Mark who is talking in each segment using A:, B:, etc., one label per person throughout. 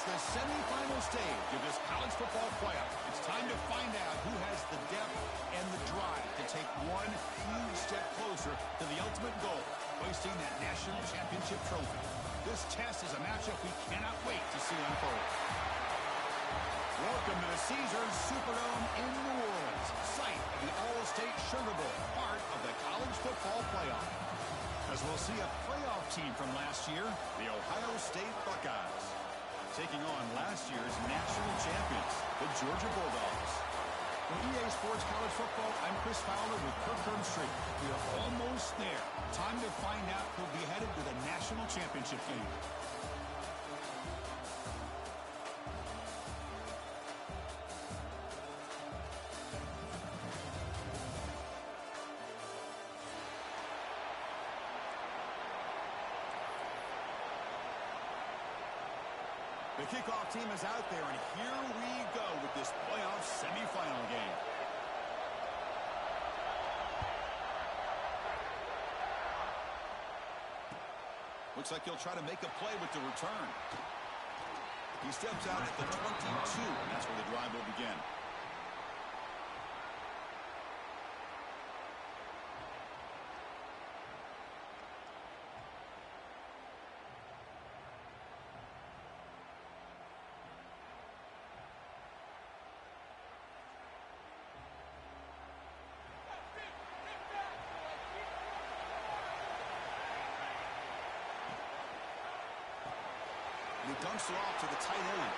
A: the semifinal stage of this college football playoff. It's time to find out who has the depth and the drive to take one huge step closer to the ultimate goal, hoisting that national championship trophy. This test is a matchup we cannot wait to see unfold. Welcome to the Caesars Superdome in New Orleans, site of the All-State Sugar Bowl, part of the college football playoff. As we'll see a playoff team from last year, the Ohio State Buckeyes, taking on last year's national champions, the Georgia Bulldogs. For EA Sports College Football, I'm Chris Fowler with Kirk Herbstreit. We are almost there. Time to find out who'll be headed to the national championship game. The kickoff team is out there, and here we go with this playoff semifinal game. Looks like he'll try to make a play with the return. He steps out at the 22, and that's where the drive will begin. He dumps it off to the tight end.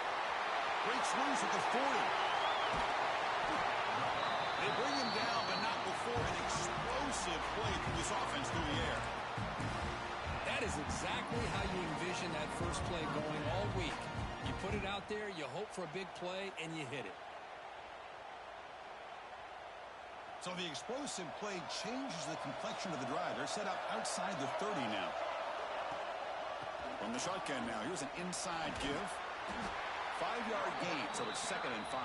A: Breaks loose at the 40. They bring him down, but not before an explosive play from this offense through the air.
B: That is exactly how you envision that first play going all week. You put it out there, you hope for a big play, and you hit it.
A: So the explosive play changes the complexion of the drive. They're set up outside the 30 now. From the shotgun now, here's an inside give. 5-yard gain, so it's 2nd and 5.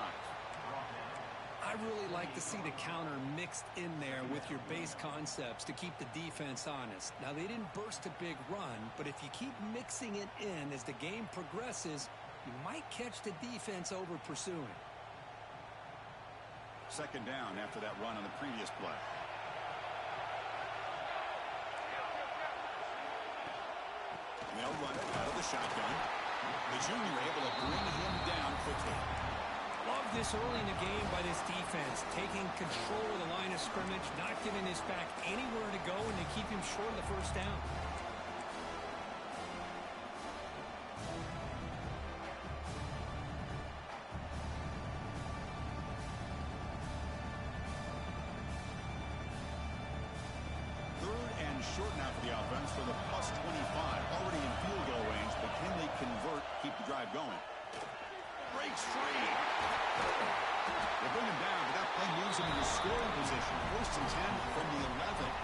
B: I really like to see the counter mixed in there with your base concepts to keep the defense honest. Now, they didn't burst a big run, but if you keep mixing it in as the game progresses, you might catch the defense over pursuing.
A: 2nd down after that run on the previous play. They'll run it out of the shotgun. The junior able to bring him down quickly.
B: Love this early in the game by this defense, taking control of the line of scrimmage, not giving his back anywhere to go, and they keep him short of the first down.
A: Short now for the offense for the +25. Already in field goal range, but can they convert, keep the drive going? Breaks free. They bring him down, but that play moves him into scoring position. 1st and 10 from the 11.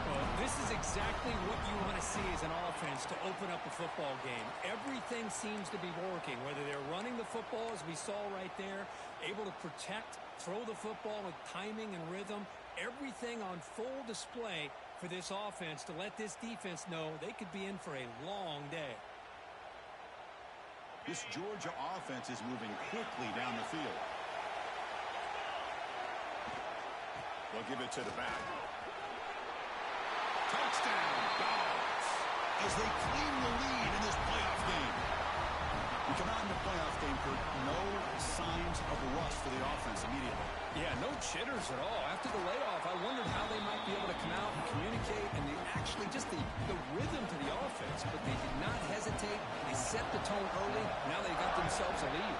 B: Well, this is exactly what you want to see as an offense to open up a football game. Everything seems to be working, whether they're running the football, as we saw right there, able to protect, throw the football with timing and rhythm, everything on full display for this offense to let this defense know they could be in for a long day.
A: This Georgia offense is moving quickly down the field. They'll give it to the back. Touchdown, Dogs, as they claim the lead in this playoff game. We come out in the playoff game for no signs of rust for the offense immediately.
B: Yeah, no jitters at all. After the layoff, I wondered how they might be able to come out and communicate and actually just the rhythm to the offense. But they did not hesitate. They set the tone early. Now they got themselves a lead.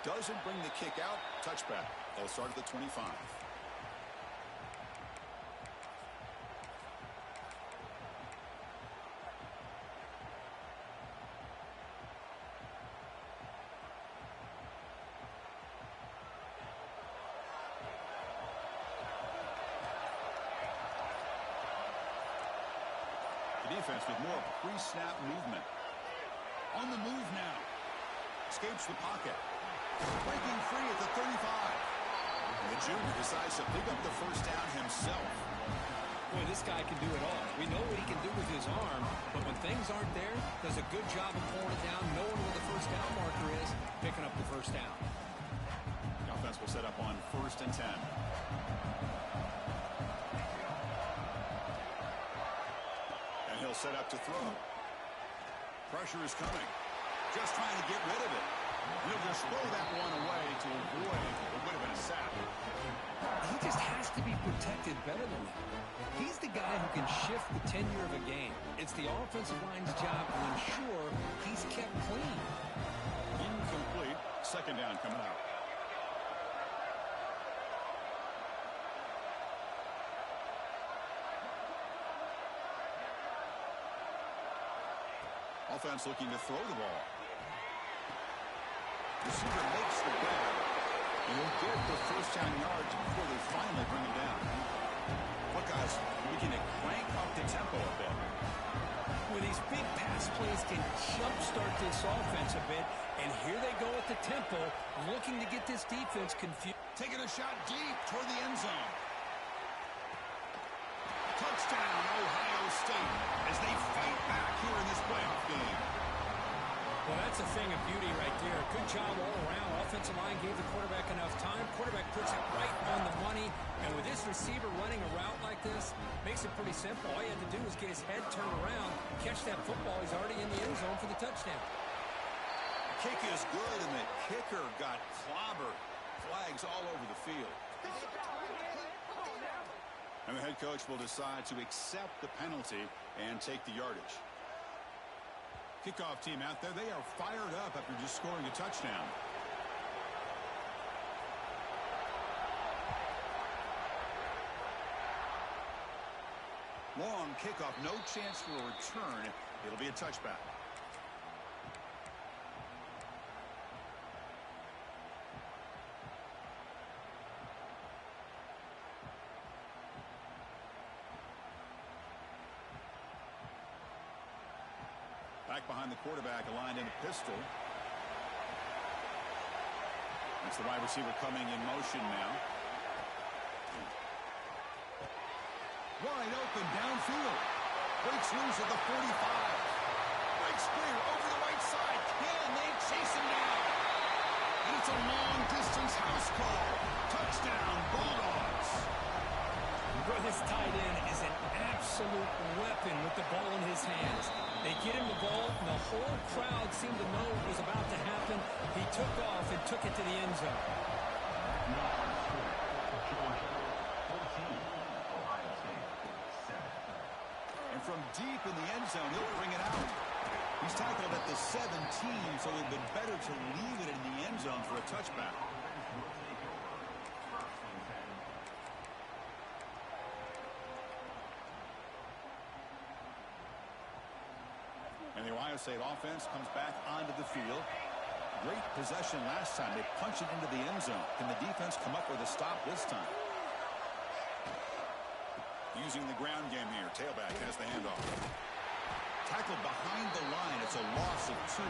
A: Doesn't bring the kick out. Touchback. They'll start at the 25. Defense with more pre-snap movement. On the move now. Escapes the pocket. Breaking free at the 35. And the junior decides to pick up the first down himself.
B: Boy, this guy can do it all. We know what he can do with his arm, but when things aren't there, does a good job of pulling it down, knowing where the first down marker is, picking up the first down.
A: The offense will set up on 1st and 10. And he'll set up to throw. Pressure is coming. Just trying to get rid of it. He'll just throw that one away to avoid what would have been a sack.
B: He just has to be protected better than that. He's the guy who can shift the tenure of a game. It's the offensive line's job to ensure he's kept clean.
A: Incomplete. 2nd down coming up. Offense looking to throw the ball. Receiver makes the grab. And he'll get the first down yards before they finally bring him down. Buckeyes looking to crank up the tempo a bit.
B: With these big pass plays can jumpstart this offense a bit. And here they go at the tempo, looking to get this defense confused.
A: Taking a shot deep toward the end zone. Touchdown, Ohio State, as they fight back here in this playoff game.
B: Well, that's a thing of beauty right there. Good job all around. Offensive line gave the quarterback enough time. Quarterback puts it right on the money. And with this receiver running a route like this, makes it pretty simple. All you had to do was get his head turned around, catch that football. He's already in the end zone for the touchdown.
A: Kick is good, and the kicker got clobbered. Flags all over the field. And the head coach will decide to accept the penalty and take the yardage. Kickoff team out there, they are fired up after just scoring a touchdown. Long kickoff, no chance for a return. It'll be a touchback. Back behind the quarterback, aligned in a pistol. That's the wide receiver coming in motion now. Wide open downfield. Breaks loose at the 45. Breaks clear over the right side. Can they chase him down? And it's a long distance house call. Touchdown, Bulldogs.
B: Bro, this tight end is an absolute weapon with the ball in his hands. They get him the ball, and the whole crowd seemed to know what was about to happen. He took off and took it to the end zone.
A: And from deep in the end zone, he'll bring it out. He's tackled at the 17, so it would have been better to leave it in the end zone for a touchback. And the Ohio State offense comes back onto the field. Great possession last time. They punch it into the end zone. Can the defense come up with a stop this time? Using the ground game here. Tailback has the handoff. Tackled behind the line. It's a loss of 2.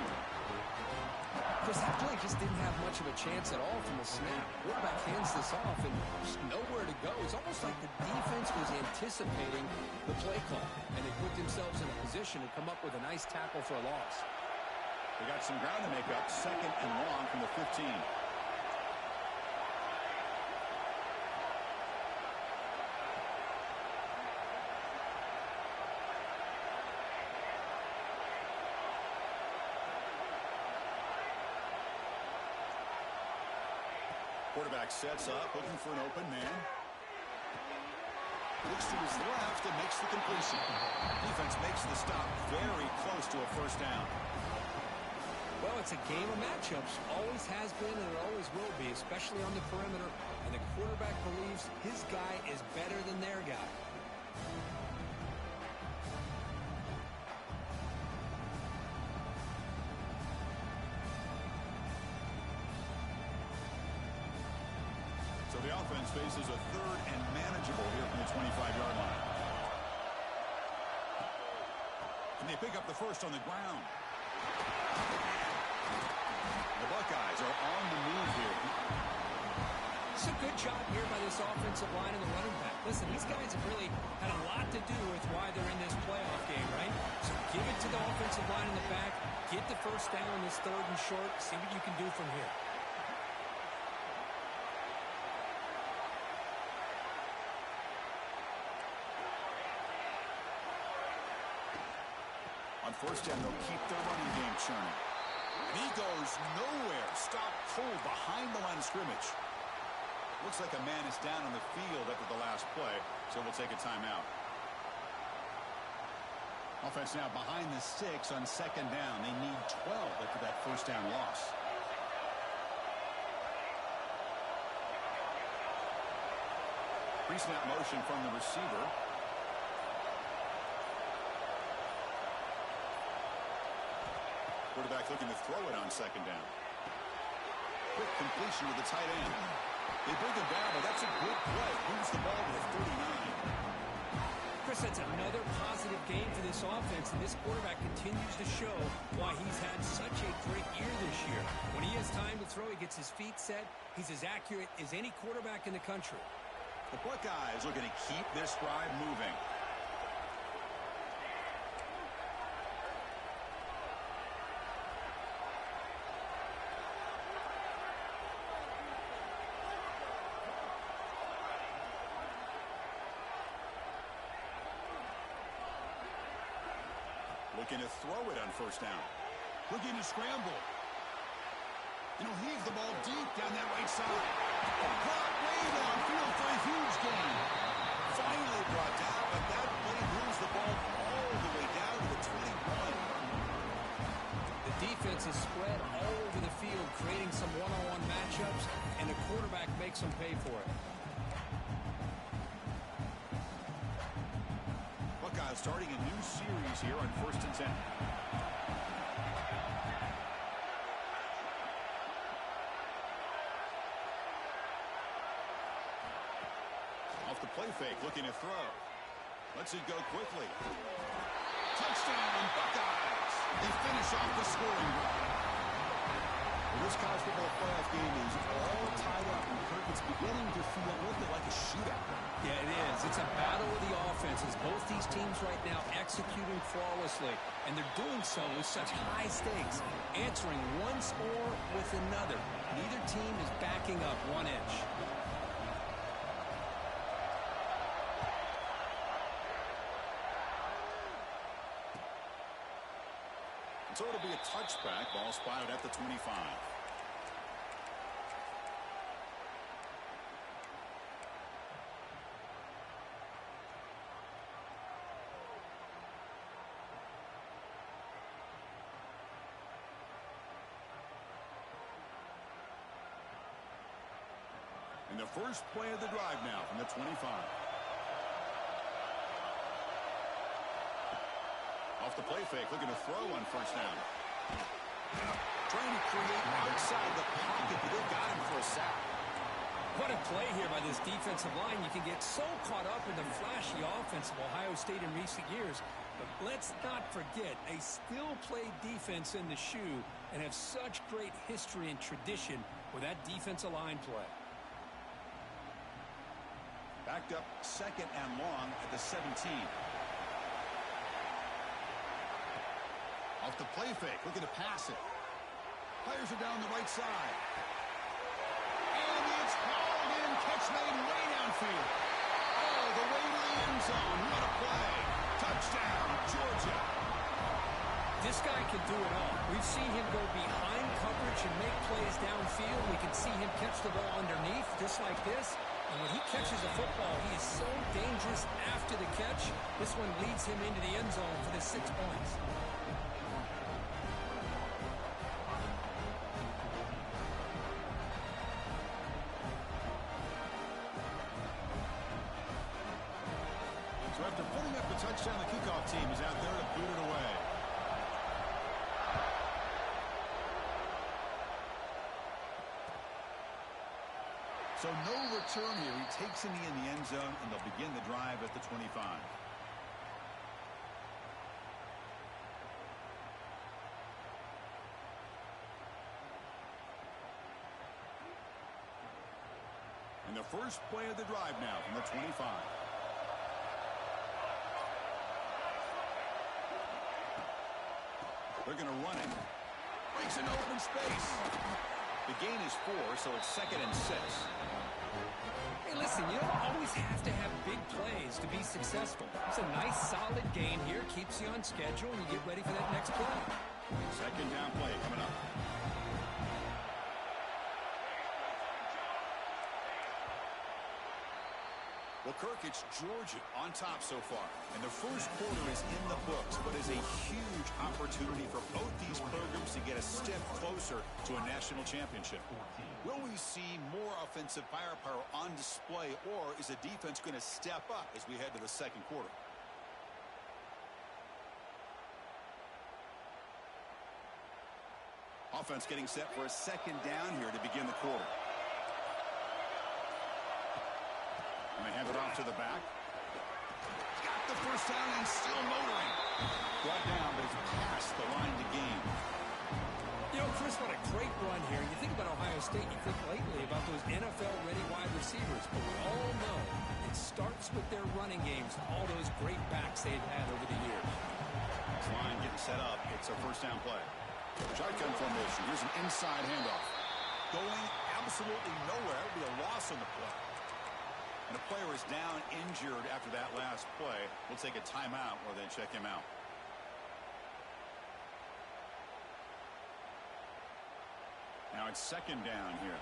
B: Because that play just didn't have much of a chance at all from the snap. Quarterback hands this off and just nowhere to go. It's almost like the defense was anticipating the play call, and they put themselves in a position to come up with a nice tackle for a loss.
A: They got some ground to make up. 2nd and long from the 15. Quarterback sets up, looking for an open man. Looks to his left and makes the completion. Defense makes the stop very close to a first down.
B: Well, it's a game of matchups. Always has been and it always will be, especially on the perimeter. And the quarterback believes his guy is better than their guy.
A: So the offense faces a 3rd and manageable here from the 25-yard line. Can they pick up the first on the ground? The Buckeyes are on the move here.
B: It's a good job here by this offensive line and the running back. Listen, these guys have really had a lot to do with why they're in this playoff game, right? So give it to the offensive line in the back. Get the first down on this 3rd and short. See what you can do from here.
A: On first down, they'll keep their running game churning. And he goes nowhere. Stop cold behind the line of scrimmage. Looks like a man is down on the field after the last play, so we'll take a timeout. Offense now behind the 6 on 2nd down. They need 12 after that first down loss. Pre-snap motion from the receiver. Quarterback looking to throw it on 2nd down. Quick completion to the tight end. They bring it down, but that's a good play. Moves the ball to the 39.
B: Chris, that's another positive game for this offense, and this quarterback continues to show why he's had such a great year this year. When he has time to throw, he gets his feet set. He's as accurate as any quarterback in the country.
A: The Buckeyes looking to keep this drive moving. Looking to throw it on first down. Looking to scramble. And he'll heave the ball deep down that right side. Caught way downfield for a huge gain. Finally brought down, but that play moves the ball all the way down to the 21.
B: The defense is spread all over the field, creating some one-on-one matchups, and the quarterback makes them pay for it.
A: Buckeyes starting a new series here on 1st and 10. Off the play fake, looking to throw. Lets it go quickly. Touchdown, Buckeyes! They finish off the scoring drive. Well, this college football playoff game is all tied up, and Kirk, it's beginning to feel a little bit like a shootout.
B: Yeah, it is. It's a battle of the offenses. Both these teams right now executing flawlessly, and they're doing so with such high stakes, answering one score with another. Neither team is backing up 1 inch.
A: So it'll be a touchback. Ball spotted at the 25. And the first play of the drive now from the 25. Off the play fake, looking to throw on first down. Trying to create outside the pocket, but they got him for a sack.
B: What a play here by this defensive line. You can get so caught up in the flashy offense of Ohio State in recent years. But let's not forget, they still play defense in the shoe and have such great history and tradition with that defensive line play.
A: Backed up 2nd and long at the 17. Off the play fake, looking to pass it. Players are down the right side. And it's hauled in, catch made way downfield. All the way to the end zone. What a play. Touchdown, Georgia.
B: This guy can do it all. We've seen him go behind coverage and make plays downfield. We can see him catch the ball underneath, just like this. And when he catches the football, he is so dangerous after the catch. This one leads him into the end zone for the 6 points.
A: So after putting up the touchdown, the kickoff team is out there to boot it away. So no return here. He takes him in the end zone, and they'll begin the drive at the 25. And the first play of the drive now from the 25. They're going to run it. Breaks an open space. The gain is 4, so it's 2nd and 6.
B: Hey, listen, you don't always have to have big plays to be successful. It's a nice, solid gain here. Keeps you on schedule, and you get ready for that next play.
A: 2nd down play coming up. Well, Kirk, it's Georgia on top so far. And the first quarter is in the books, but is a huge opportunity for both these programs to get a step closer to a national championship. Will we see more offensive firepower on display, or is the defense going to step up as we head to the second quarter? Offense getting set for a 2nd down here to begin the quarter. And they hand it off to the back. Got the first down and still motoring. Brought down, but it's past the line to gain.
B: You know, Chris, what a great run here. You think about Ohio State, you think lately about those NFL-ready wide receivers. But we all know it starts with their running games, all those great backs they've had over the years.
A: This line getting set up. It's a first down play. Shotgun formation. Here's an inside handoff. Going absolutely nowhere. It'll be a loss on the play. And the player is down injured after that last play. We'll take a timeout or then check him out. Now it's 2nd down here.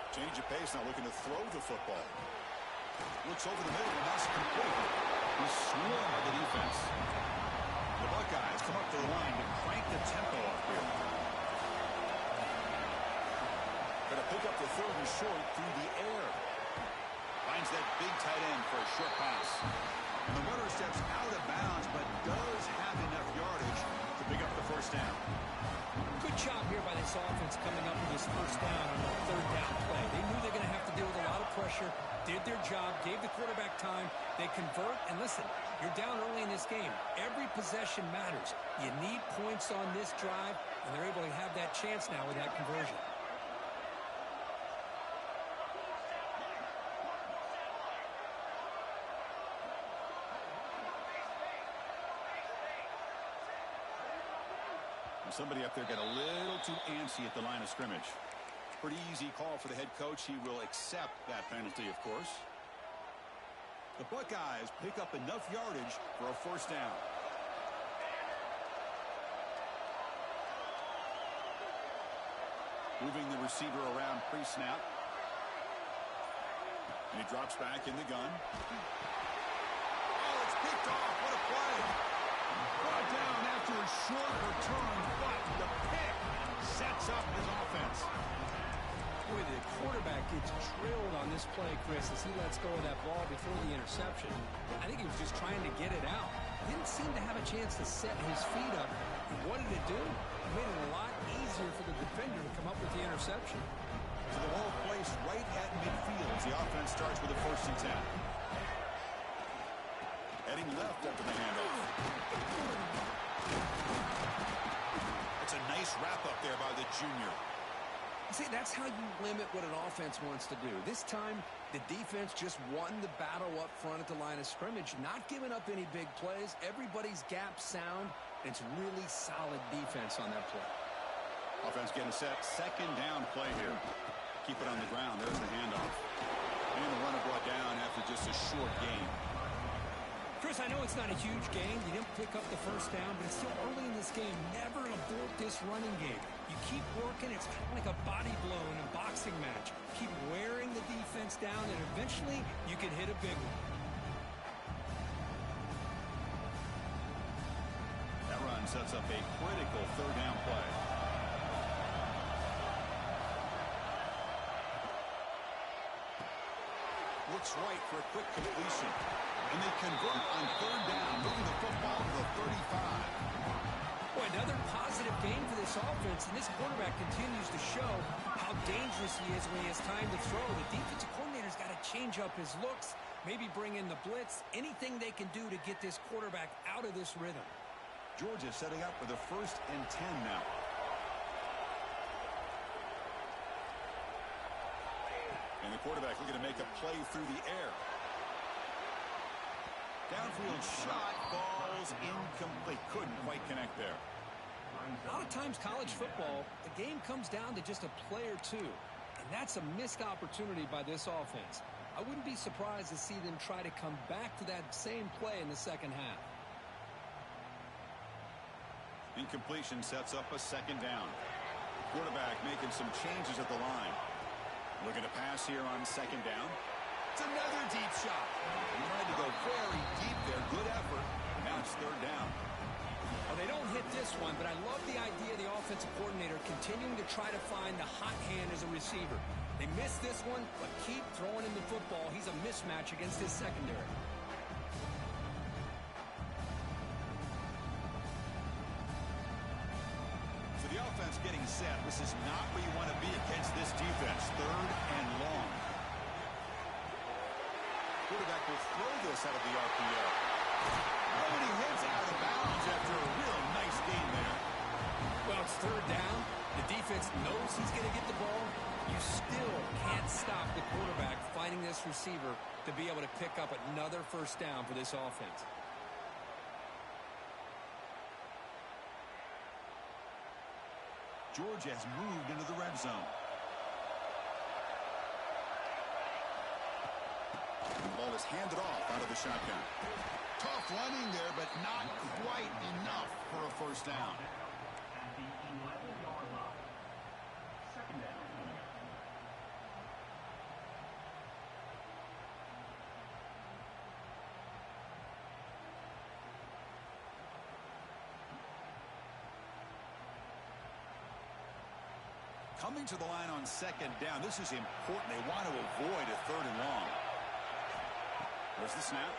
A: Change of pace, now looking to throw the football. Looks over the middle, and that's complete. He's swarmed by the defense. The Buckeyes come up to the line to crank the tempo up here. Going to pick up the 3rd and short through the air. Finds that big tight end for a short pass. And the runner steps out of bounds, but does have enough yardage to pick up the first down.
B: Good job here by this offense coming up with this first down on the 3rd down play. They knew they're going to have to deal with a lot of pressure, did their job, gave the quarterback time. They convert, and listen, you're down early in this game. Every possession matters. You need points on this drive, and they're able to have that chance now with that conversion.
A: Somebody up there got a little too antsy at the line of scrimmage. Pretty easy call for the head coach. He will accept that penalty, of course. The Buckeyes pick up enough yardage for a first down. Moving the receiver around pre-snap. And he drops back in the gun. Oh, it's picked off. What a play. Brought down after a short return, but the pick sets up his offense.
B: Boy, the quarterback gets drilled on this play, Chris, as he lets go of that ball before the interception. I think he was just trying to get it out. Didn't seem to have a chance to set his feet up. What did it do? It made it a lot easier for the defender to come up with the interception.
A: So the ball placed right at midfield as the offense starts with a 1st and 10. Heading left after the handoff. It's a nice wrap-up there by the junior.
B: See, that's how you limit what an offense wants to do. This time, the defense just won the battle up front at the line of scrimmage, not giving up any big plays. Everybody's gap sound. It's really solid defense on that play.
A: Offense getting set. 2nd down play here. Keep it on the ground. There's the handoff. And the runner brought down after just a short gain.
B: Chris, I know it's not a huge gain. You didn't pick up the first down, but it's still early in this game. Never abort this running game. You keep working. It's kind of like a body blow in a boxing match. Keep wearing the defense down, and eventually you can hit a big one.
A: That run sets up a critical 3rd down play. Looks right for a quick completion. And they convert on 3rd down, moving the football to the 35.
B: Boy, another positive game for this offense, and this quarterback continues to show how dangerous he is when he has time to throw. The defensive coordinator's got to change up his looks, maybe bring in the blitz, anything they can do to get this quarterback out of this rhythm.
A: Georgia setting up for the 1st and 10 now. And the quarterback looking to make a play through the air. Downfield shot falls incomplete. Couldn't quite connect there.
B: A lot of times college football, the game comes down to just a play or two. And that's a missed opportunity by this offense. I wouldn't be surprised to see them try to come back to that same play in the second half.
A: Incompletion sets up a 2nd down. Quarterback making some changes at the line. Looking to pass here on 2nd down. It's another deep shot. He tried to go very deep there. Good effort. Now it's 3rd down.
B: Well, they don't hit this one, but I love the idea of the offensive coordinator continuing to try to find the hot hand as a receiver. They missed this one, but keep throwing him the football. He's a mismatch against his secondary.
A: So the offense getting set. This is not where you want to be against this defense. 3rd and long. Quarterback will throw this out of the RPO. Oh, and he hits out of bounds after a real nice game there.
B: Well, it's 3rd down. The defense knows he's going to get the ball. You still can't stop the quarterback finding this receiver to be able to pick up another 1st down for this offense.
A: Georgia has moved into the red zone. The ball is handed off out of the shotgun. Tough running there, but not quite enough for a 1st down. Coming to the line on 2nd down. This is important. They want to avoid a 3rd and long. There's the snap.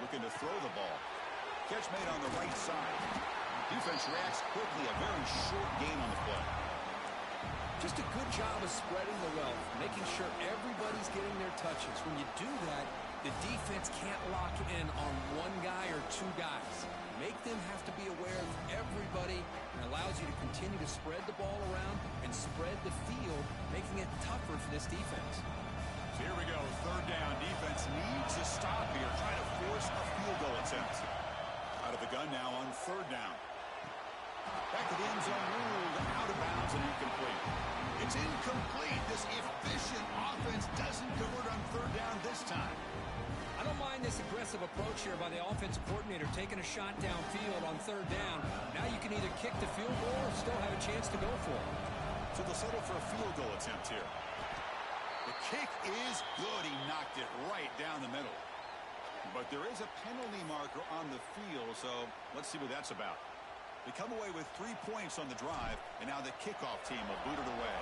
A: Looking to throw the ball. Catch made on the right side. Defense reacts quickly. A very short gain on the play.
B: Just a good job of spreading the wealth, making sure everybody's getting their touches. When you do that, the defense can't lock in on one guy or 2 guys. Make them have to be aware of everybody, and allows you to continue to spread the ball around and spread the field, making it tougher for this defense.
A: So here we go, 3rd down. Defense needs a stop here, trying to force a field goal attempt. Out of the gun now on 3rd down. Back to the end zone, ruled out of bounds and incomplete. It's incomplete. This efficient offense doesn't convert on 3rd down this time.
B: I don't mind this aggressive approach here by the offensive coordinator, taking a shot downfield on 3rd down. Now you can either kick the field goal or still have a chance to go for it.
A: So they'll settle for a field goal attempt here. The kick is good. He knocked it right down the middle. But there is a penalty marker on the field, so let's see what that's about. They come away with 3 points on the drive, and now the kickoff team will boot it away.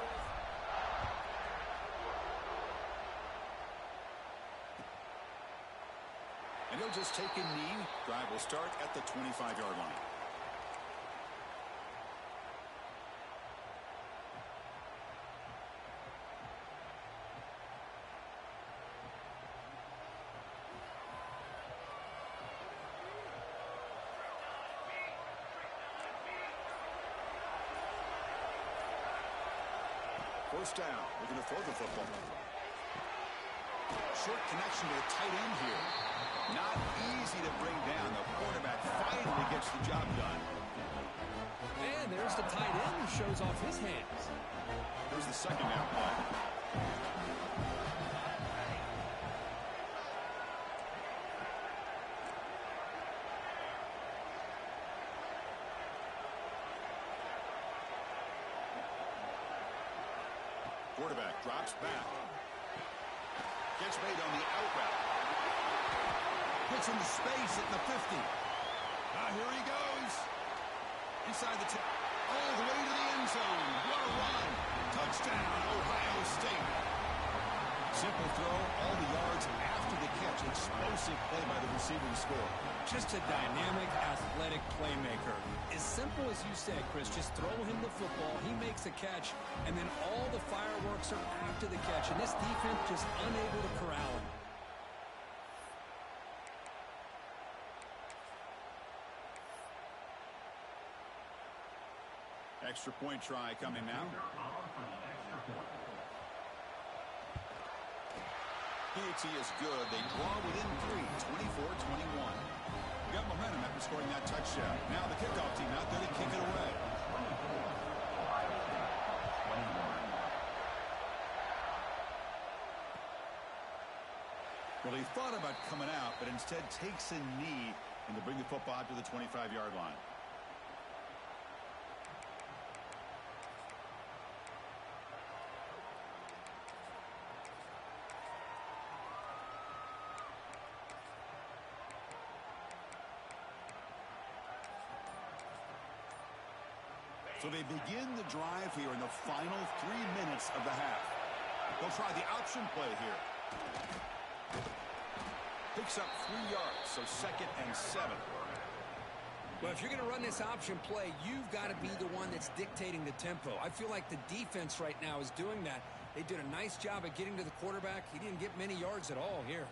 A: And he'll just take a knee. Drive will start at the 25-yard line. First down. We're going to throw the football. Short connection to the tight end here. Not easy to bring down. The quarterback finally gets the job done.
B: And there's the tight end who shows off his hands.
A: Here's the 2nd down play. Quarterback drops back. Gets made on the out route. Puts into space at the 50. Here he goes. Inside the 10. All the way to the end zone. What a run. Touchdown, Ohio State. Simple throw, all the yards after the catch. Explosive play by the receiving score.
B: Just a dynamic, athletic playmaker. As simple as you said, Chris, just throw him the football, he makes a catch, and then all the fireworks are after the catch, and this defense just unable to corral him.
A: Extra point try coming now. PAT is good. They draw within 3, 24-21. Got momentum after scoring that touchdown. Now the kickoff team out there to kick it away. Well, he thought about coming out, but instead takes a knee and to bring the football out to the 25-yard line. So they begin the drive here in the final 3 minutes of the half. They'll try the option play here. Picks up 3 yards, so 2nd and 7.
B: Well, if you're going to run this option play, you've got to be the one that's dictating the tempo. I feel like the defense right now is doing that. They did a nice job of getting to the quarterback. He didn't get many yards at all here.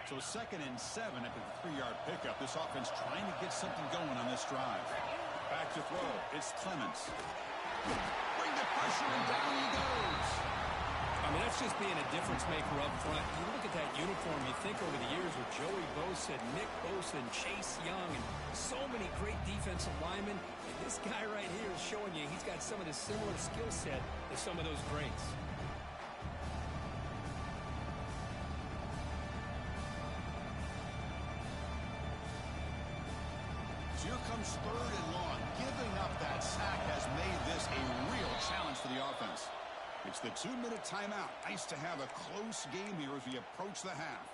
A: So 2nd and 7 after the 3-yard pickup. This offense trying to get something going on this drive. Back to throw. It's Clements. Bring the pressure and down he goes.
B: I mean, that's just being a difference maker up front. You look at that uniform, you think over the years with Joey Bosa, Nick Bosa, and Chase Young, and so many great defensive linemen. And this guy right here is showing you he's got some of the similar skill set to some of those greats.
A: Here comes 3rd and long. Giving up that sack has made this a real challenge for the offense. It's the 2-minute timeout. Nice to have a close game here as we approach the half.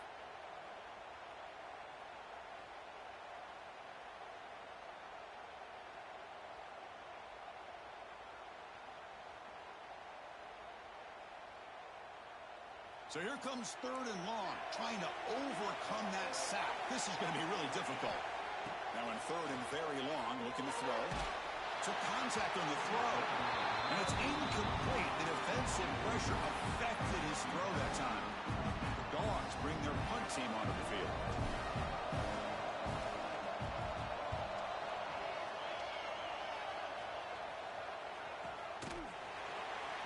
A: So here comes 3rd and long, trying to overcome that sack. This is going to be really difficult. Now in 3rd and very long, looking to throw. Took contact on the throw. And it's incomplete. The defensive pressure affected his throw that time. The Dogs bring their punt team onto the field.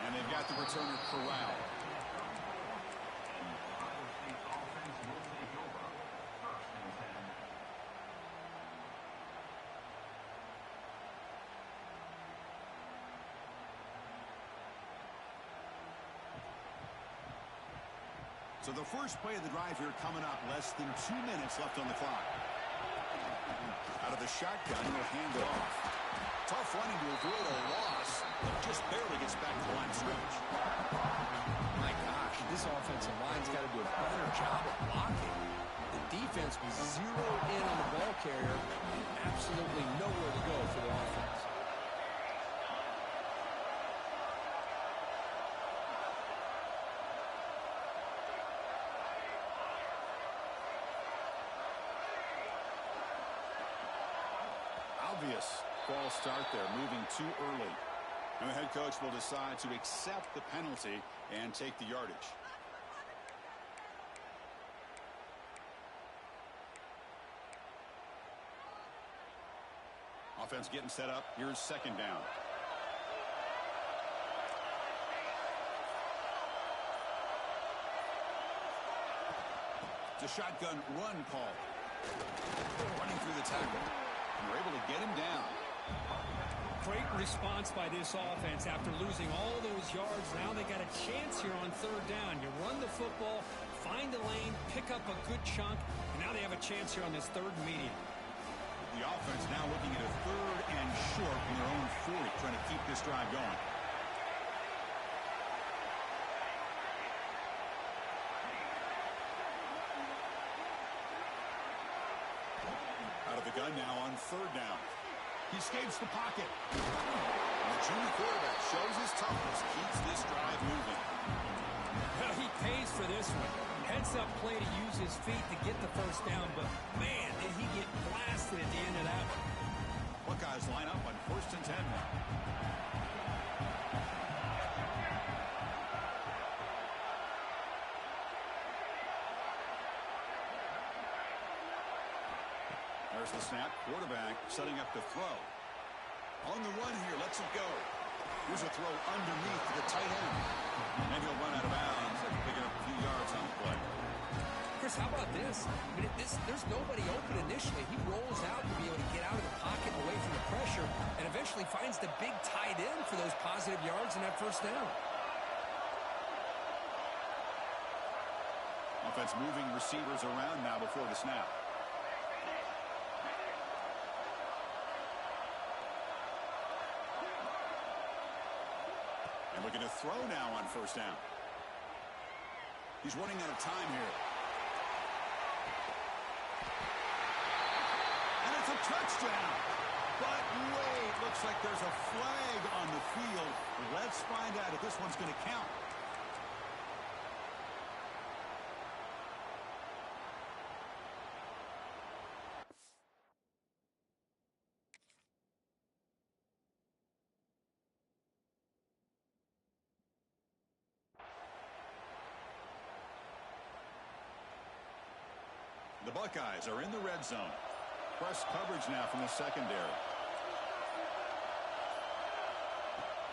A: And they've got the returner corralled. So the first play of the drive here coming up, less than 2 minutes left on the clock. Out of the shotgun, he'll hand it off. Tough running to avoid a loss, but just barely gets back to the line of scrimmage.
B: My gosh, this offensive line's got to do a better job of blocking. The defense was zeroed in on the ball carrier, and absolutely nowhere to go for the offense.
A: Obvious false start there, moving too early. And the head coach will decide to accept the penalty and take the yardage. Offense getting set up. Here's 2nd down. It's a shotgun run call. Running through the tackle. And we're able to get him down.
B: Great response by this offense after losing all those yards. Now they got a chance here on 3rd down. You run the football, find a lane, pick up a good chunk, and now they have a chance here on this 3rd and medium.
A: The offense now looking at a 3rd and short from their own 40, trying to keep this drive going. The gun now on 3rd down. He escapes the pocket. And the junior quarterback shows his toughness, keeps this drive moving.
B: Well, he pays for this one. Heads up play to use his feet to get the 1st down, but man, did he get blasted at the end of that one.
A: Buckeyes line up on 1st and 10 now. There's the snap. Quarterback setting up to throw. On the run here, lets it go. Here's a throw underneath to the tight end. And he'll run out of bounds after picking up a few yards on the play.
B: Chris, how about this? I mean, there's nobody open initially. He rolls out to be able to get out of the pocket away from the pressure and eventually finds the big tight end for those positive yards in that first down.
A: Offense moving receivers around now before the snap. And looking to throw now on first down. He's running out of time here. And it's a touchdown. But wait, looks like there's a flag on the field. Let's find out if this one's going to count. The Buckeyes are in the red zone. Press coverage now from the secondary.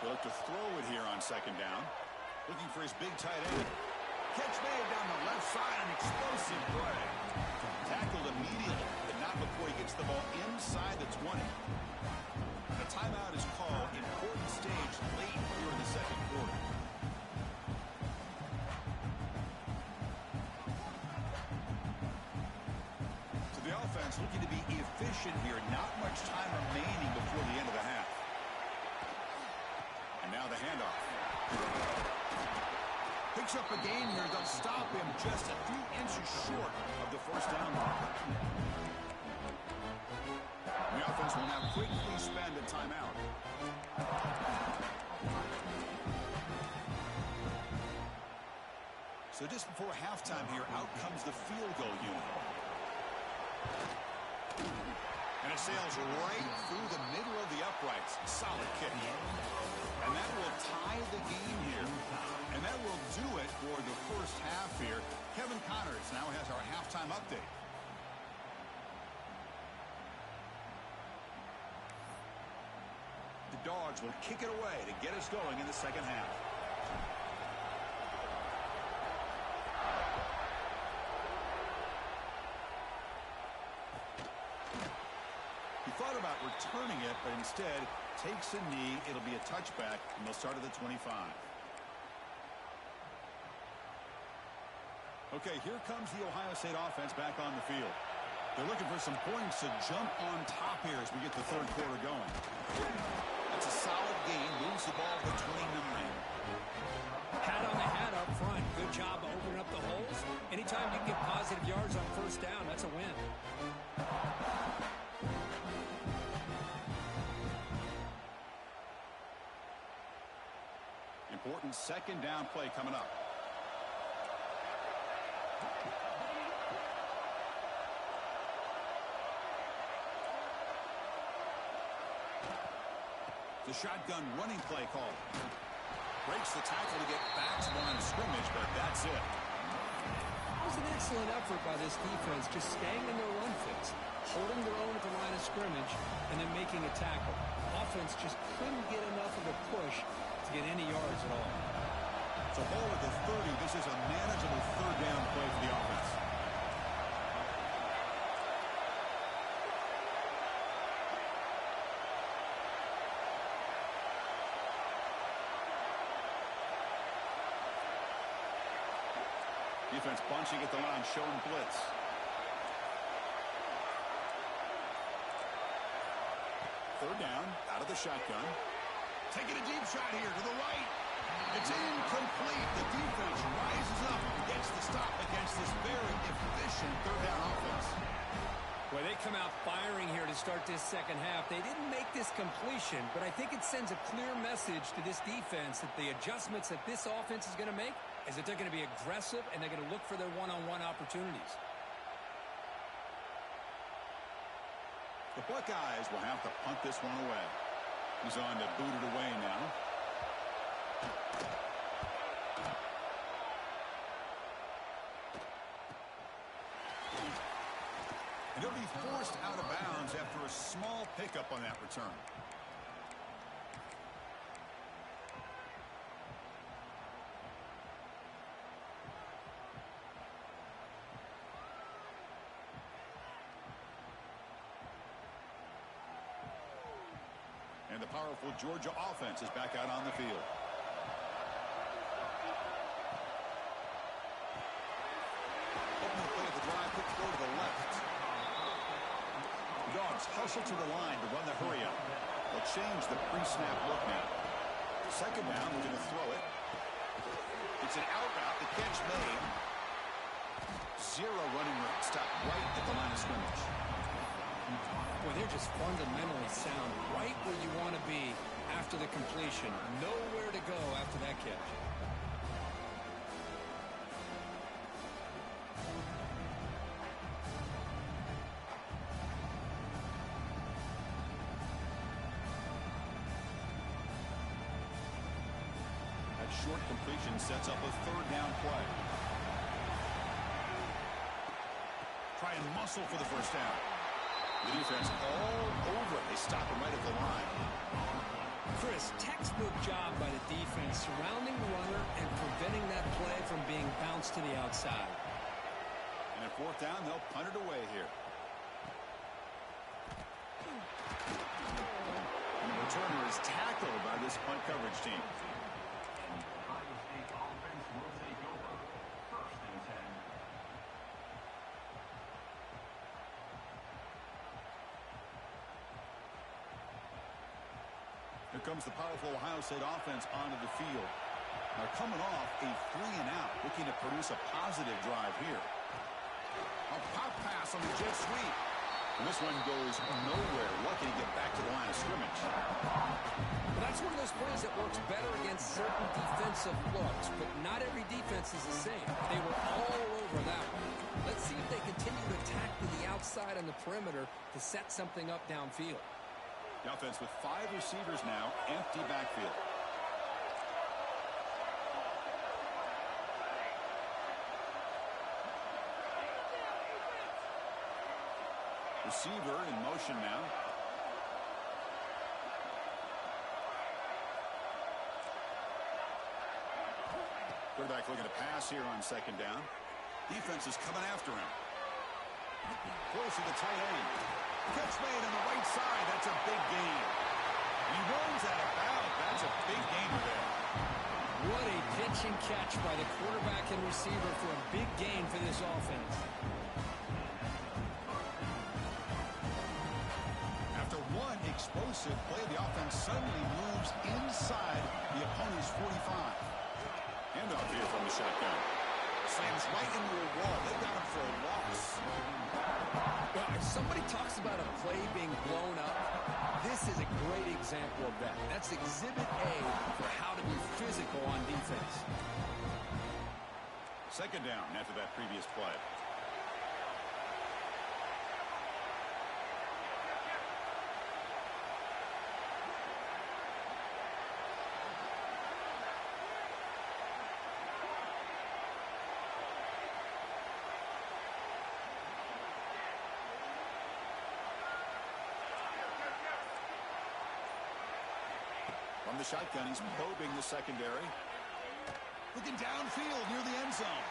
A: They look to throw it here on second down. Looking for his big tight end. Catch made down the left side, an explosive play. Tackled immediately, but not before he gets the ball inside the 20. The timeout is called. Important stage late here in the second quarter. Looking to be efficient here. Not much time remaining before the end of the half. And now the handoff. Picks up a gain here. They'll stop him just a few inches short of the first down mark. The offense will now quickly spend a timeout. So just before halftime here, out comes the field goal unit. And it sails right through the middle of the uprights. Solid kick. And that will tie the game here. And that will do it for the first half here. Kevin Connors now has our halftime update. The Dogs will kick it away to get us going in the second half. Thought about returning it, but instead takes a knee. It'll be a touchback, and they'll start at the 25. Okay, here comes the Ohio State offense back on the field. They're looking for some points to jump on top here as we get the third quarter going. That's a solid gain. Moves the ball to 29.
B: Hat on the hat up front. Good job opening up the holes. Anytime you get positive yards on first down, that's a win. Important second down play coming up. The shotgun running play call. Breaks the tackle to get back to the line of scrimmage, but that's it. It was an excellent effort by this defense, just staying in their run fix, holding their own at the line of scrimmage, and then making a tackle. Offense just couldn't get enough of a push to get any yards at all. So ball at the 30. This is a manageable third down play for the offense. Defense bunching at the line, showing blitz. Third down, out of the shotgun. Taking a deep shot here to the right. It's incomplete. The defense rises up and gets the stop against this very efficient third down offense. Boy, they come out firing here to start this second half. They didn't make this completion, but I think it sends a clear message to this defense that the adjustments that this offense is going to make is that they're going to be aggressive and they're going to look for their one-on-one opportunities. The Buckeyes will have to punt this one away. He's on to boot it away now.
A: And he'll be forced out of bounds after a small pickup on that return. And the powerful Georgia offense is back out on the field. Opening play of the drive, quick throw to the left. The Dogs hustle to the line to run the hurry up. They'll change the pre-snap look now. Second down, they're going to throw it. It's an out route. The catch made. Zero running room. Stop right at the line of scrimmage.
B: Boy, they're just fundamentally sound right where you want to be after the completion. Nowhere to go after that catch.
A: That short completion sets up a third down play. Try and muscle for the first down. The defense all over it. They stop him right at the line.
B: Chris, textbook job by the defense surrounding the runner and preventing that play from being bounced to the outside.
A: And at fourth down, they'll punt it away here. And the returner is tackled by this punt coverage team. Here comes the powerful Ohio State offense onto the field. Now coming off a 3-and-out, looking to produce a positive drive here. A pop pass on the jet sweep. And this one goes nowhere. Lucky to get back to the line of scrimmage.
B: Well, that's one of those plays that works better against certain defensive looks, but not every defense is the same. They were all over that one. Let's see if they continue to attack to the outside on the perimeter to set something up downfield.
A: The offense with 5 receivers now, empty backfield. Receiver in motion now. Quarterback looking to pass here on second down. Defense is coming after him. Close to the tight end. Catch made on the right side. That's a big gain. He runs out of bounds. That's a big gainer there.
B: What a pitch and catch by the quarterback and receiver for a big gain for this offense.
A: After one explosive play, the offense suddenly moves inside the opponent's 45. Handoff here from the shotgun. Slams right into a wall. They got him for a loss.
B: Well, if somebody talks about a play being blown up, this is a great example of that. That's Exhibit A for how to be physical on defense.
A: Second down after that previous play. From the shotgun, he's probing the secondary. Looking downfield near the end zone.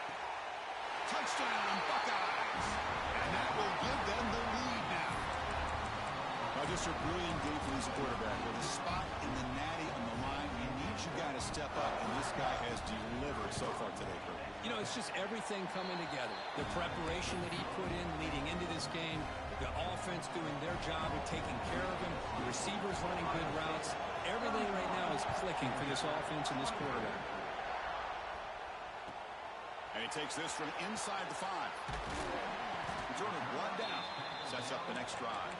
A: Touchdown, Buckeyes. And that will give them the lead now. Well, just a brilliant game for this quarterback. With a spot in the natty on the line, he needs you guys to step up, and this guy has delivered so far today, Kurt.
B: You know, it's just everything coming together. The preparation that he put in leading into this game, the offense doing their job of taking care of him, the receivers running good routes. Everything right now is clicking for this offense and this quarterback.
A: And he takes this from inside the 5. Returner one down. Sets up the next drive.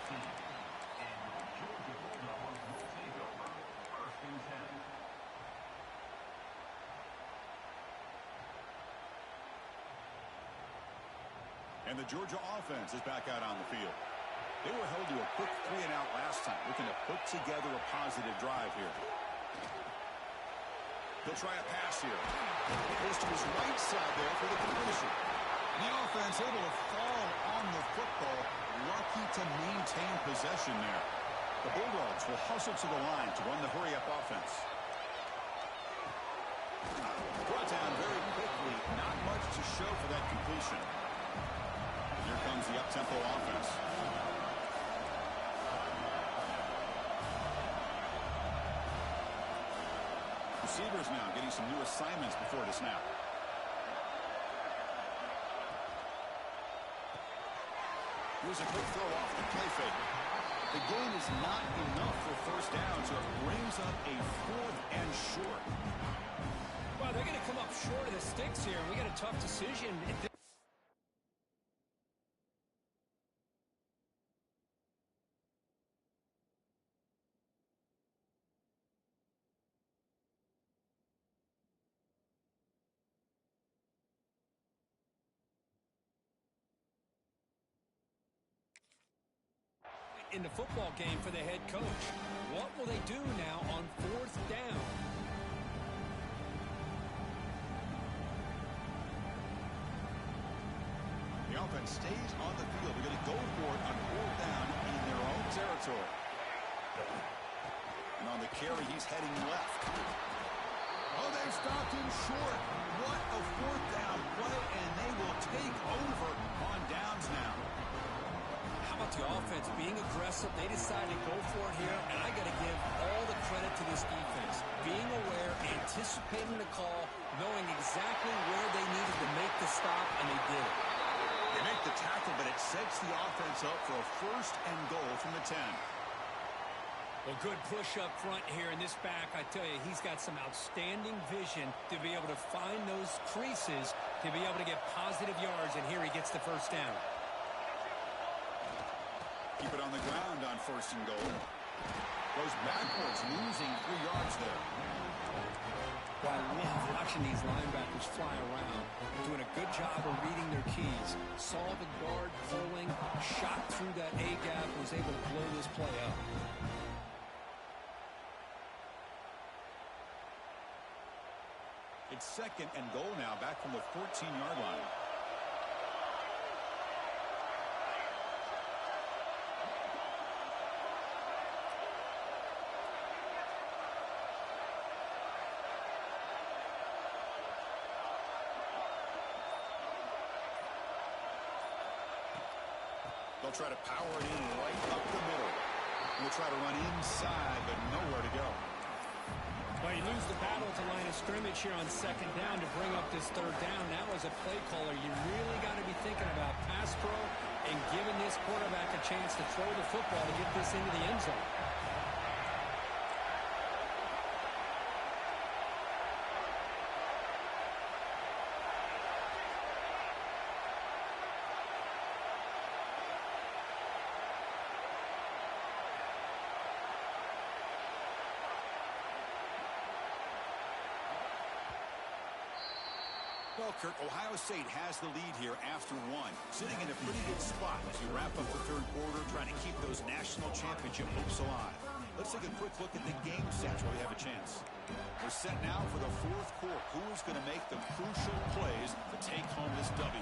A: And the Georgia offense is back out on the field. They were held to a quick 3-and-out last time, looking to put together a positive drive here. He'll try a pass here. Goes to his right side there for the completion. The offense able to fall on running the football, lucky to maintain possession there. The Bulldogs will hustle to the line to run the hurry-up offense. Brought down very quickly. Not much to show for that completion. Here comes the up-tempo offense. Receivers now getting some new assignments before the snap. Here's a quick throw off the play fake. The gain is not enough for first down, so it brings up a 4th and short.
B: Well, they're going to come up short of the sticks here. We got a tough decision. In the football game for the head coach. What will they do now on 4th down?
A: The offense stays on the field. They're going to go for it on 4th down in their own territory. And on the carry, he's heading left. Oh, they stopped him short. What a 4th down play, and they will take over on downs now.
B: How about the offense being aggressive? They decided to go for it here, and I got to give all the credit to this defense. Being aware, anticipating the call, knowing exactly where they needed to make the stop, and they did it.
A: They make the tackle, but it sets the offense up for a 1st and goal from the 10.
B: Well, good push up front here in this back. I tell you, he's got some outstanding vision to be able to find those creases, to be able to get positive yards, and here he gets the first down.
A: Keep it on the ground on 1st and goal. Goes backwards, losing 3 yards there.
B: Well, I love watching these linebackers fly around, doing a good job of reading their keys. Saw the guard pulling, shot through that A-gap, was able to blow this play up.
A: It's 2nd and goal now, back from the 14-yard line. They'll try to power it in right up the middle. We'll try to run inside, but nowhere to go.
B: Well, you lose the battle to line of scrimmage here on 2nd down to bring up this 3rd down. Now, as a play caller, you really got to be thinking about pass pro and giving this quarterback a chance to throw the football to get this into the end zone.
A: Well, Kirk, Ohio State has the lead here after 1. Sitting in a pretty good spot as we wrap up the 3rd quarter, trying to keep those national championship hopes alive. Let's take a quick look at the game stats while we have a chance. We're set now for the 4th quarter. Who is going to make the crucial plays to take home this W?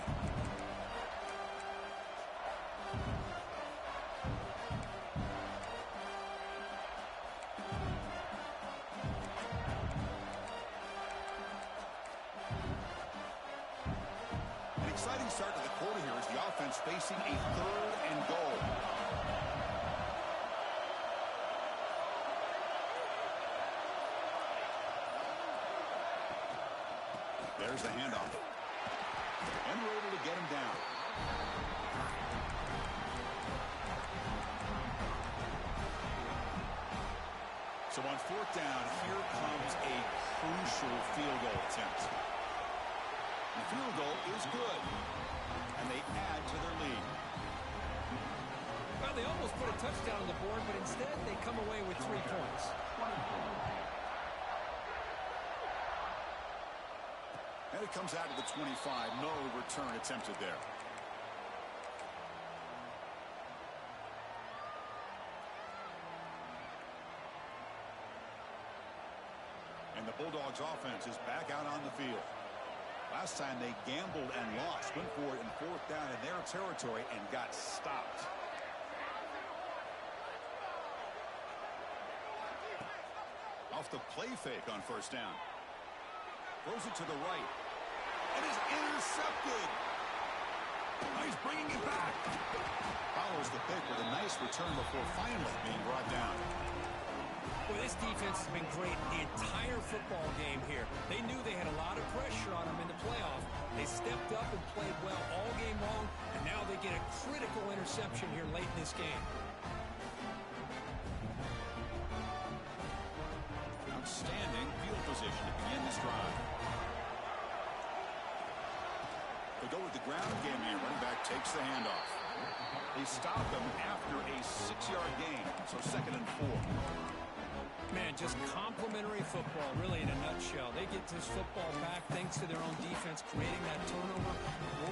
A: Exciting start to the quarter here as the offense facing a 3rd and goal. There's the handoff. And we're able to get him down. So on 4th down, here comes a crucial field goal attempt. The field goal is good, and they add to their lead.
B: Well, they almost put a touchdown on the board, but instead they come away with 3 points.
A: And it comes out to the 25. No return attempted there. And the Bulldogs offense is back out on the field. Last time they gambled and lost. Went for it in 4th down in their territory and got stopped. Off the play fake on 1st down. Throws it to the right. It is intercepted. He's bringing it back. Follows the pick with a nice return before finally being brought down.
B: Well, this defense has been great the entire football game here. They knew they had a lot of pressure on them in the playoff. They stepped up and played well all game long, and now they get a critical interception here late in this game.
A: Outstanding field position to begin this drive. They go with the ground game here. Running back takes the handoff. They stop him after a 6-yard gain, so 2nd and 4.
B: Man, just complimentary football, really, in a nutshell. They get this football back thanks to their own defense, creating that turnover,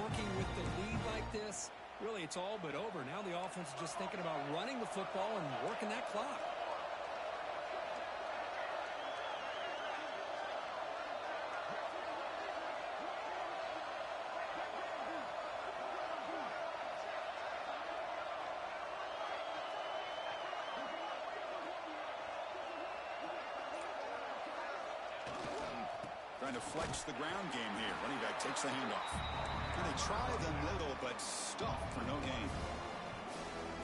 B: working with the lead like this. Really, it's all but over. Now the offense is just thinking about running the football and working that clock.
A: Trying to flex the ground game here. Running back takes the handoff. And they try the middle, but stuffed for no gain.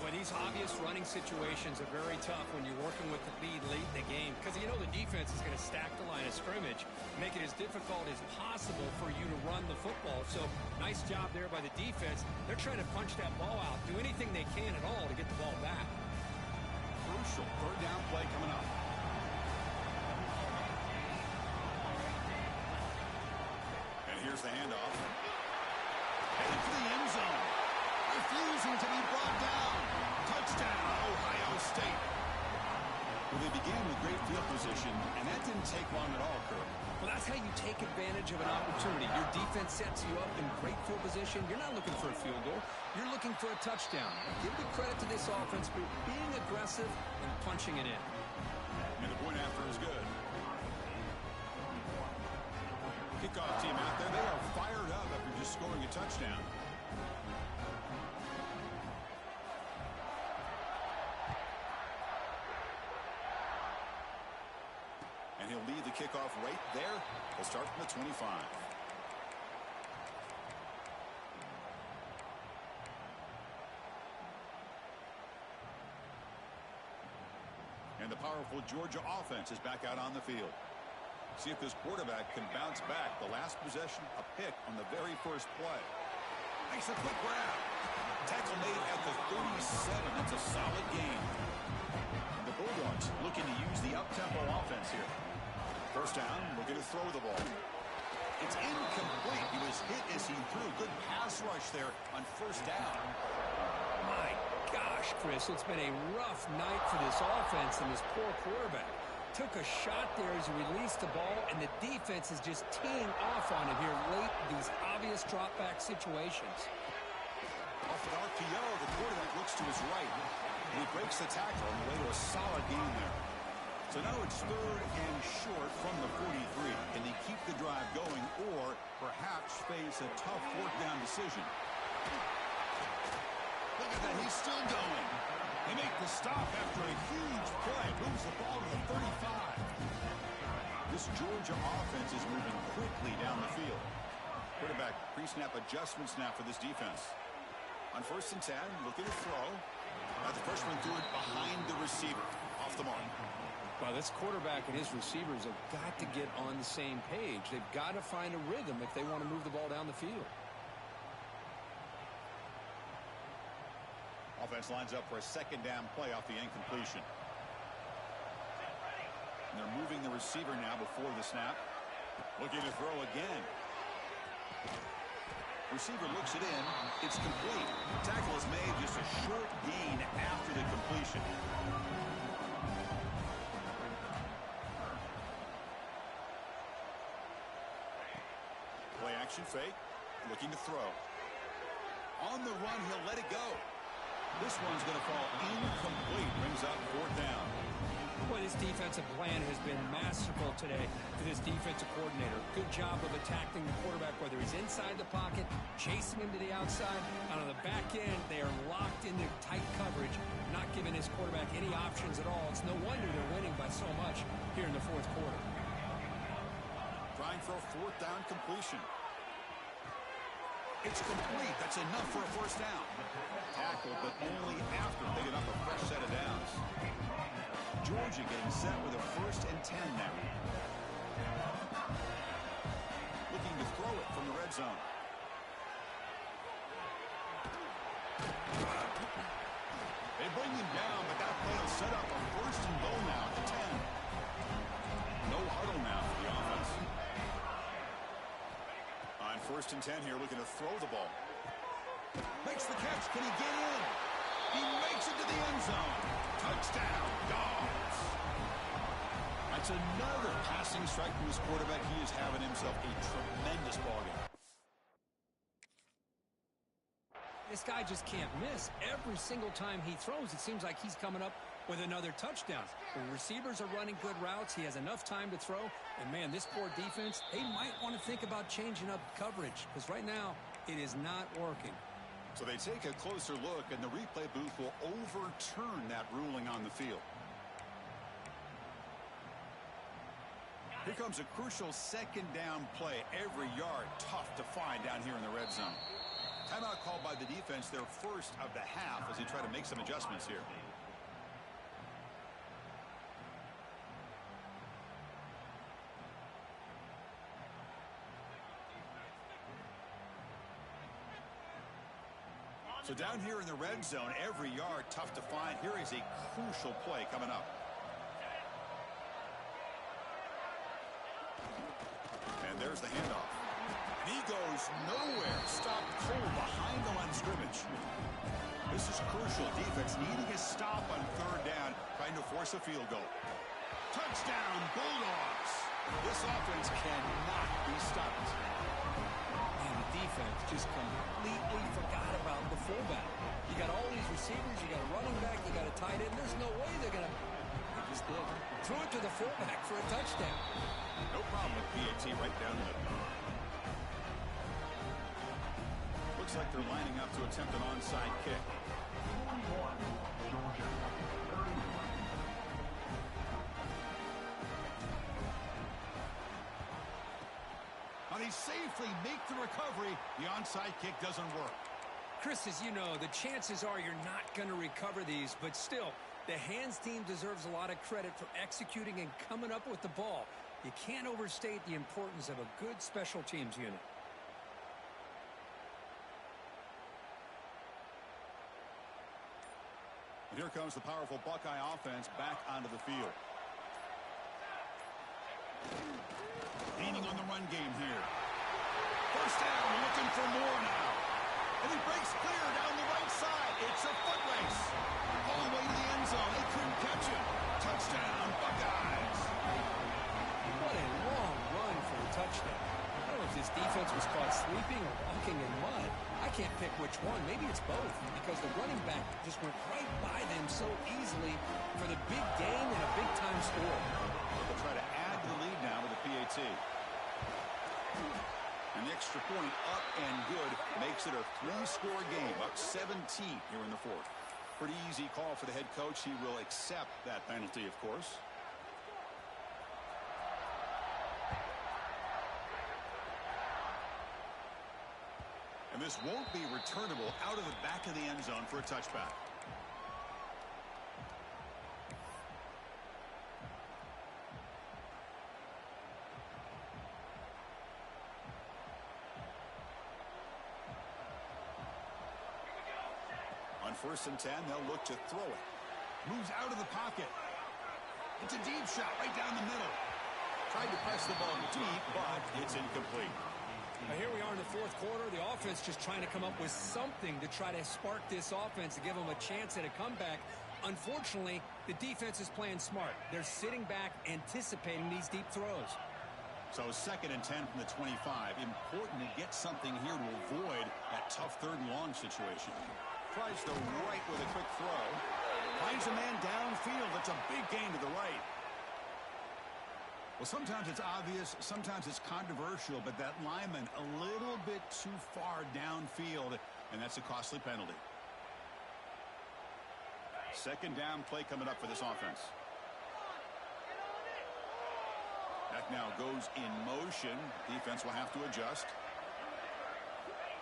B: Well, these obvious running situations are very tough when you're working with the lead late in the game, because you know the defense is going to stack the line of scrimmage, make it as difficult as possible for you to run the football. So nice job there by the defense. They're trying to punch that ball out, do anything they can at all to get the ball back.
A: Crucial 3rd down play coming up. Here's the handoff. Headed for the end zone. Refusing to be brought down. Touchdown, Ohio State. Well, they began with great field position, and that didn't take long at all, Kirk.
B: Well, that's how you take advantage of an opportunity. Your defense sets you up in great field position. You're not looking for a field goal. You're looking for a touchdown. Give the credit to this offense for being aggressive and punching it in.
A: And the point after is good. Kickoff team out there. They are fired up after just scoring a touchdown. And he'll lead the kickoff right there. They'll start from the 25. And the powerful Georgia offense is back out on the field. See if this quarterback can bounce back. The last possession, a pick on the very first play. Makes a quick grab. Tackle made at the 37. That's a solid gain. And the Bulldogs looking to use the up-tempo offense here. 1st down, looking to throw the ball. It's incomplete. He was hit as he threw. Good pass rush there on 1st down.
B: My gosh, Chris, it's been a rough night for this offense and this poor quarterback. Took a shot there as he released the ball, and the defense is just teeing off on him here late in these obvious drop-back situations.
A: Off an RPO, the quarterback looks to his right, and he breaks the tackle on the way to a solid gain there. So now it's 3rd and short from the 43. Can they keep the drive going or perhaps face a tough 4th down decision? Look at that, he's still going. They make the stop after a huge play. Moves the ball to the 35. This Georgia offense is moving quickly down the field. Quarterback pre-snap adjustments now for this defense. On 1st and 10, looking to throw. Now the freshman threw it behind the receiver. Off the mark.
B: Well, this quarterback and his receivers have got to get on the same page. They've got to find a rhythm if they want to move the ball down the field.
A: Offense lines up for a 2nd down play off the incompletion. And they're moving the receiver now before the snap. Looking to throw again. Receiver looks it in. It's complete. Tackle is made, just a short gain after the completion. Play action fake. Looking to throw. On the run, he'll let it go. This one's going to fall incomplete. Brings up 4th down.
B: Well, this defensive plan has been masterful today for this defensive coordinator. Good job of attacking the quarterback, whether he's inside the pocket, chasing him to the outside. And on the back end, they are locked into tight coverage, not giving his quarterback any options at all. It's no wonder they're winning by so much here in the fourth quarter.
A: Trying for a fourth down completion. It's complete. That's enough for a first down. Tackle, but only after picking up a fresh set of downs. Georgia getting set with a 1st and 10 now. Looking to throw it from the red zone. They bring him down, but that play will set up a 1st and goal now at the 10. No huddle now for the offense. On 1st and 10 here, looking to throw the ball. Makes the catch. Can he get in? He makes it to the end zone. Touchdown, Dogs. That's another passing strike from his quarterback. He is having himself a tremendous ballgame.
B: This guy just can't miss. Every single time he throws, it seems like he's coming up with another touchdown. The receivers are running good routes. He has enough time to throw. And, man, this poor defense, they might want to think about changing up coverage because right now it is not working.
A: So they take a closer look, and the replay booth will overturn that ruling on the field. Here comes a crucial 2nd down play. Every yard tough to find down here in the red zone. Timeout called by the defense, their first of the half, as they try to make some adjustments here. So down here in the red zone, every yard tough to find. Here is a crucial play coming up. And there's the handoff. And he goes nowhere. Stopped cold behind the line of scrimmage. This is crucial. Defense needing a stop on 3rd down, trying to force a field goal. Touchdown, Bulldogs. This offense cannot be stopped.
B: And the defense just completely forgot about the fullback. You got all these receivers, you got a running back, you got a tight end. There's no way they're going to... They just did. Threw it to the fullback for a touchdown.
A: No problem with PAT right down the middle. Looks like they're lining up to attempt an onside kick. They safely make the recovery. The onside kick doesn't work.
B: Chris, as you know, the chances are you're not going to recover these, but still, the hands team deserves a lot of credit for executing and coming up with the ball. You can't overstate the importance of a good special teams unit.
A: And here comes the powerful Buckeye offense back onto the field. Leaning on the run game here. 1st down, looking for more now. And he breaks clear down the right side. It's a foot race. All the way to the end zone. They couldn't catch him. Touchdown, Buckeyes.
B: What a long run for a touchdown. I don't know if this defense was caught sleeping or walking in mud. I can't pick which one. Maybe it's both because the running back just went right by them so easily for the big gain and a big-time score.
A: They'll try to add to the lead now with the PAT. And the extra point up and good makes it a 3-score game, up 17 here in the 4th. Pretty easy call for the head coach. He will accept that penalty, of course. And this won't be returnable out of the back of the end zone for a touchback. On 1st and 10, they'll look to throw it. Moves out of the pocket. It's a deep shot right down the middle. Tried to press the ball deep, but it's incomplete.
B: Now here we are in the 4th quarter. The offense just trying to come up with something to try to spark this offense to give them a chance at a comeback. Unfortunately, the defense is playing smart. They're sitting back, anticipating these deep throws.
A: So 2nd and 10 from the 25. Important to get something here to avoid that tough 3rd and long situation. Tries to right with a quick throw. Finds a man downfield. That's a big gain to the right. Well, sometimes it's obvious, sometimes it's controversial, but that lineman a little bit too far downfield, and that's a costly penalty. Second down play coming up for this offense. That now goes in motion. Defense will have to adjust.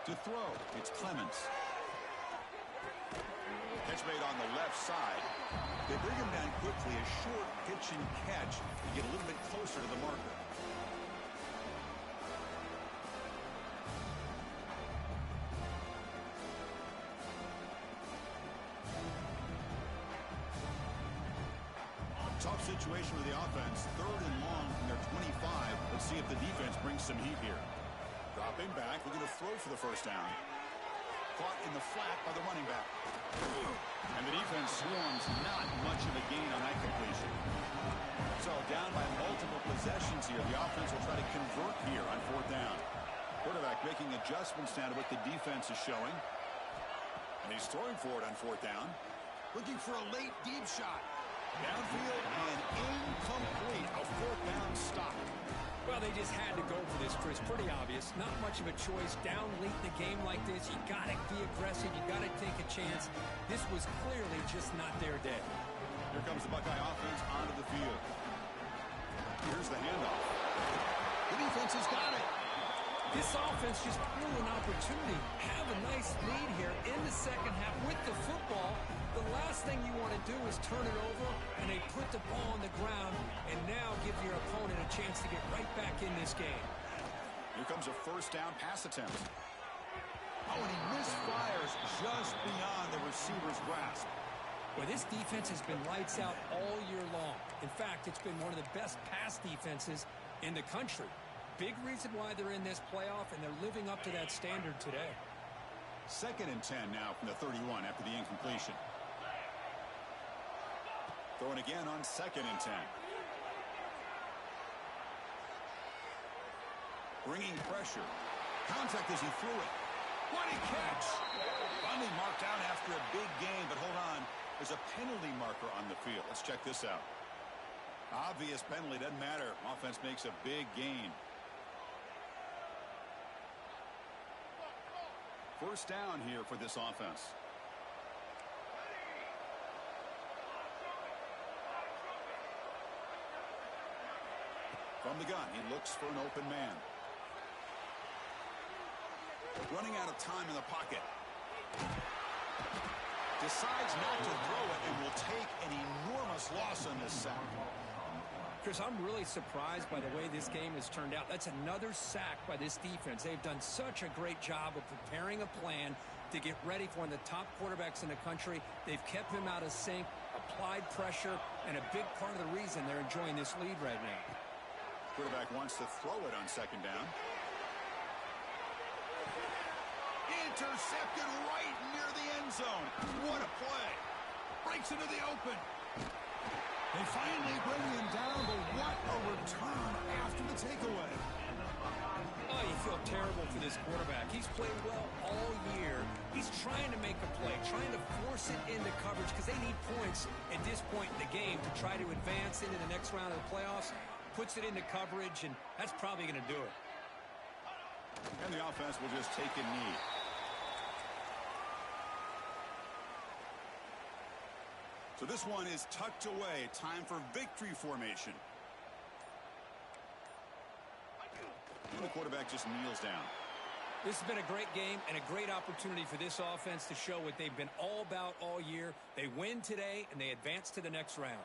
A: To throw, it's Clements. Catch made on the left side. They bring him down quickly. A short pitch and catch to get a little bit closer to the marker. Tough situation with the offense. Third and long from their 25. Let's see if the defense brings some heat here. Dropping back, looking to throw for the first down. Caught in the flat by the running back. And the defense swarms. Not much of a gain on that completion. So down by multiple possessions here. The offense will try to convert here on fourth down. Quarterback making adjustments down to what the defense is showing. And he's throwing for it on fourth down. Looking for a late deep shot. Downfield and incomplete. A fourth down stop.
B: Well, they just had to go for this, Chris. Pretty obvious. Not much of a choice. Down late in the game like this, you got to be aggressive. You got to take a chance. This was clearly just not their day.
A: Here comes the Buckeye offense onto the field. Here's the handoff. The defense has got it.
B: This offense just blew an opportunity. Have a nice lead here in the second half with the football. The last thing you want to do is turn it over, and they put the ball on the ground and now give your opponent a chance to get right back in this game.
A: Here comes a first down pass attempt. Oh, and he misfires just beyond the receiver's grasp.
B: Well, this defense has been lights out all year long. In fact, it's been one of the best pass defenses in the country. Big reason why they're in this playoff, and they're living up to that standard today.
A: Second and 10 now from the 31 after the incompletion. Throwing again on second and 10. Bringing pressure. Contact as he threw it. What a catch! Finally marked out after a big gain, but hold on. There's a penalty marker on the field. Let's check this out. Obvious penalty, doesn't matter. Offense makes a big gain. First down here for this offense. From the gun, he looks for an open man. Running out of time in the pocket. Decides not to throw it and will take an enormous loss on this sack.
B: Chris, I'm really surprised by the way this game has turned out. That's another sack by this defense. They've done such a great job of preparing a plan to get ready for one of the top quarterbacks in the country. They've kept him out of sync, applied pressure, and a big part of the reason they're enjoying this lead right now.
A: Quarterback wants to throw it on second down. Intercepted right near the end zone. What a play. Breaks into the open. They finally bring him down, but what a return after the takeaway.
B: Oh, you feel terrible for this quarterback. He's played well all year. He's trying to make a play, trying to force it into coverage because they need points at this point in the game to try to advance into the next round of the playoffs. Puts it into coverage, and that's probably going to do it.
A: And the offense will just take a knee. So this one is tucked away. Time for victory formation. And the quarterback just kneels down.
B: This has been a great game and a great opportunity for this offense to show what they've been all about all year. They win today, and they advance to the next round.